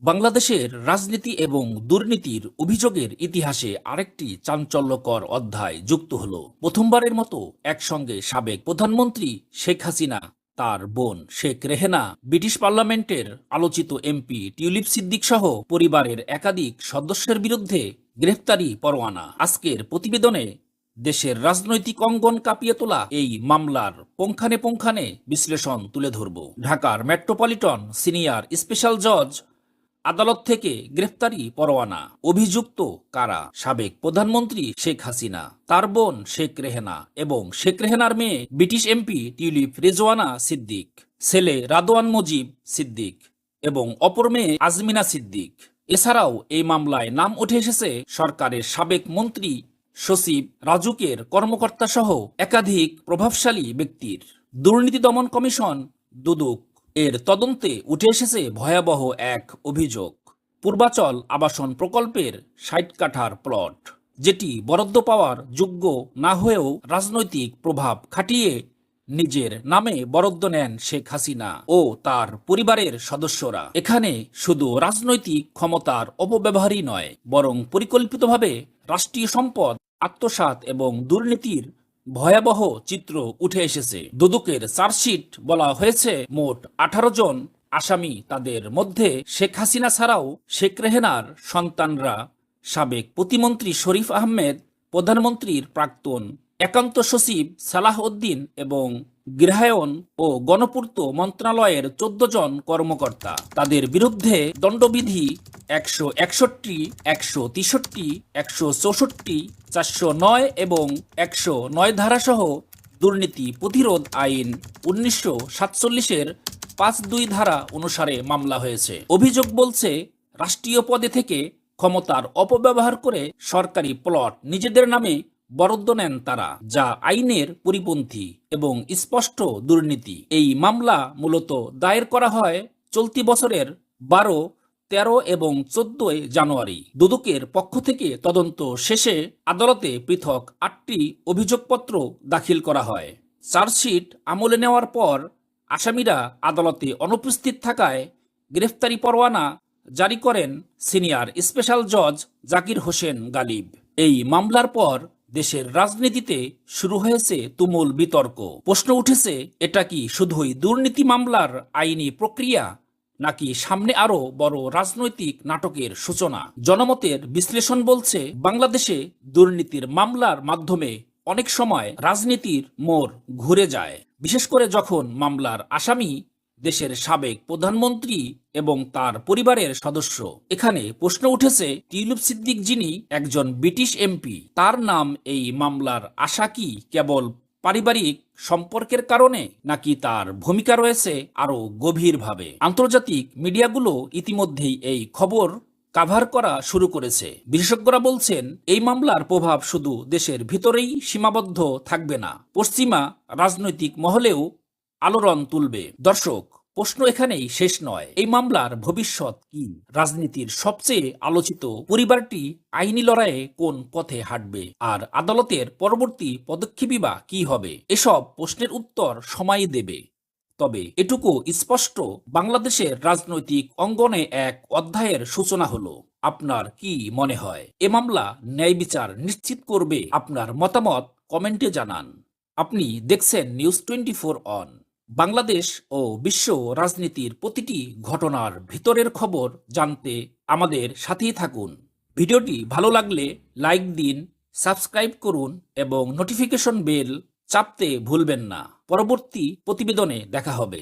বাংলাদেশের রাজনীতি এবং দুর্নীতির অভিযোগের ইতিহাসে আরেকটি চাঞ্চল্যকর অধ্যায় যুক্ত হল। প্রথমবারের মতো একসঙ্গে সাবেক প্রধানমন্ত্রী শেখ হাসিনা, তার বোন শেখ রেহেনা, ব্রিটিশ পার্লামেন্টের আলোচিত এমপি টিউলিপ সিদ্দিক সহ পরিবারের একাধিক সদস্যের বিরুদ্ধে গ্রেফতারি পরোয়ানা। আজকের প্রতিবেদনে দেশের রাজনৈতিক অঙ্গন কাঁপিয়ে তোলা এই মামলার পুঙ্খানুপুঙ্খানে বিশ্লেষণ তুলে ধরব। ঢাকার মেট্রোপলিটন সিনিয়র স্পেশাল জজ আদালত থেকে গ্রেফতারি পরোয়ানা। অভিযুক্ত কারা? সাবেক প্রধানমন্ত্রী শেখ হাসিনা, তার বোন শেখ রেহেনা এবং শেখ রেহেনার মেয়ে British MP tulip Rezwana Siddique, ছেলে রাদওয়ান মজিব সিদ্দিক এবং অপর মেয়ে আজমিনা সিদ্দিক। এছাড়াও এই মামলায় নাম উঠে এসেছে সরকারের সাবেক মন্ত্রী সচিব রাজুকের কর্মকর্তা সহ একাধিক প্রভাবশালী ব্যক্তির। দুর্নীতি দমন কমিশন দুদক এর তদন্তে উঠে এসেছে ভয়াবহ এক অভিযোগ। পূর্বাচল আবাসন প্রকল্পের ৬০ কাঠার প্লট, যেটি বরাদ্দ পাওয়ার যোগ্য না হয়েও রাজনৈতিক প্রভাব খাটিয়ে নিজের নামে বরাদ্দ নেন শেখ হাসিনা ও তার পরিবারের সদস্যরা। এখানে শুধু রাজনৈতিক ক্ষমতার অপব্যবহারই নয়, বরং পরিকল্পিতভাবে রাষ্ট্রীয় সম্পদ আত্মসাৎ এবং দুর্নীতির ভয়াবহ চিত্র উঠে এসেছে। দুদকের চার্জশিট বলা হয়েছে মোট ১৮ জন আসামি। তাদের মধ্যে শেখ হাসিনা ছাড়াও শেখ রেহেনার সন্তানরা, সাবেক প্রতিমন্ত্রী শরীফ আহমেদ, প্রধানমন্ত্রীর প্রাক্তন একান্ত সচিব সালাহ উদ্দিন এবং গৃহায়ন ও গণপূর্ত মন্ত্রণালয়ের ১৪ জন কর্মকর্তা। তাদের বিরুদ্ধে দণ্ডবিধি ১৬১, ১৬৩, ১৬৪, ৪০৯ এবং ১০৯ ধারাসহ দুর্নীতি প্রতিরোধ আইন ১৯৪৭-এর ৫(২) ধারা অনুসারে মামলা হয়েছে। অভিযোগ বলছে, রাষ্ট্রীয় পদে থেকে ক্ষমতার অপব্যবহার করে সরকারি প্লট নিজেদের নামে বরাদ্দ নেন তারা, যা আইনের পরিপন্থী এবং স্পষ্ট দুর্নীতি। এই মামলা মূলত দায়ের করা হয় চলতি বছরের ১২, ১৩ এবং ১৪ জানুয়ারি। দুদকের পক্ষ থেকে তদন্ত শেষে আদালতে পৃথক ৮টি অভিযোগপত্র দাখিল করা হয়। চার্জশিট আমলে নেওয়ার পর আসামিরা আদালতে অনুপস্থিত থাকায় গ্রেফতারি পরোয়ানা জারি করেন সিনিয়র স্পেশাল জজ জাকির হোসেন গালিব। এই মামলার পর দেশের রাজনীতিতে শুরু হয়েছে তুমুল বিতর্ক। প্রশ্ন উঠেছে, এটা কি শুধুই দুর্নীতি মামলার আইনি প্রক্রিয়া, নাকি সামনে আরো বড় রাজনৈতিক নাটকের সূচনা? জনমতের বিশ্লেষণ বলছে, বাংলাদেশে দুর্নীতির মামলার মাধ্যমে অনেক সময় রাজনীতির মোড় ঘুরে যায়, বিশেষ করে যখন মামলার আসামি দেশের সাবেক প্রধানমন্ত্রী এবং তার পরিবারের সদস্য। এখানে প্রশ্ন উঠেছে, টিউলিপ সিদ্দিক যিনি একজন ব্রিটিশ এমপি, তার নাম এই মামলার আশা কি কেবল পারিবারিক সম্পর্কের কারণে, নাকি তার ভূমিকা রয়েছে আরো গভীরভাবে? আন্তর্জাতিক মিডিয়াগুলো ইতিমধ্যেই এই খবর কাভার করা শুরু করেছে। বিশেষজ্ঞরা বলছেন, এই মামলার প্রভাব শুধু দেশের ভিতরেই সীমাবদ্ধ থাকবে না, পশ্চিমা রাজনৈতিক মহলেও আলোড়ন তুলবে। দর্শক, প্রশ্ন এখানেই শেষ নয়। এই মামলার ভবিষ্যৎ কি? রাজনীতির সবচেয়ে আলোচিত পরিবারটি আইনি লড়াইয়ে কোন পথে হাঁটবে, আর আদালতের পরবর্তী পদক্ষেপই বা কি হবে? এসব প্রশ্নের উত্তর সময় দেবে। তবে এটুকু স্পষ্ট, বাংলাদেশের রাজনৈতিক অঙ্গনে এক অধ্যায়ের সূচনা হলো। আপনার কি মনে হয়, এ মামলা ন্যায় বিচার নিশ্চিত করবে? আপনার মতামত কমেন্টে জানান। আপনি দেখছেন নিউজ 24 অন। বাংলাদেশ ও বিশ্ব রাজনীতির প্রতিটি ঘটনার ভিতরের খবর জানতে আমাদের সাথেই থাকুন। ভিডিওটি ভালো লাগলে লাইক দিন, সাবস্ক্রাইব করুন এবং নোটিফিকেশন বেল চাপতে ভুলবেন না। পরবর্তী প্রতিবেদনে দেখা হবে।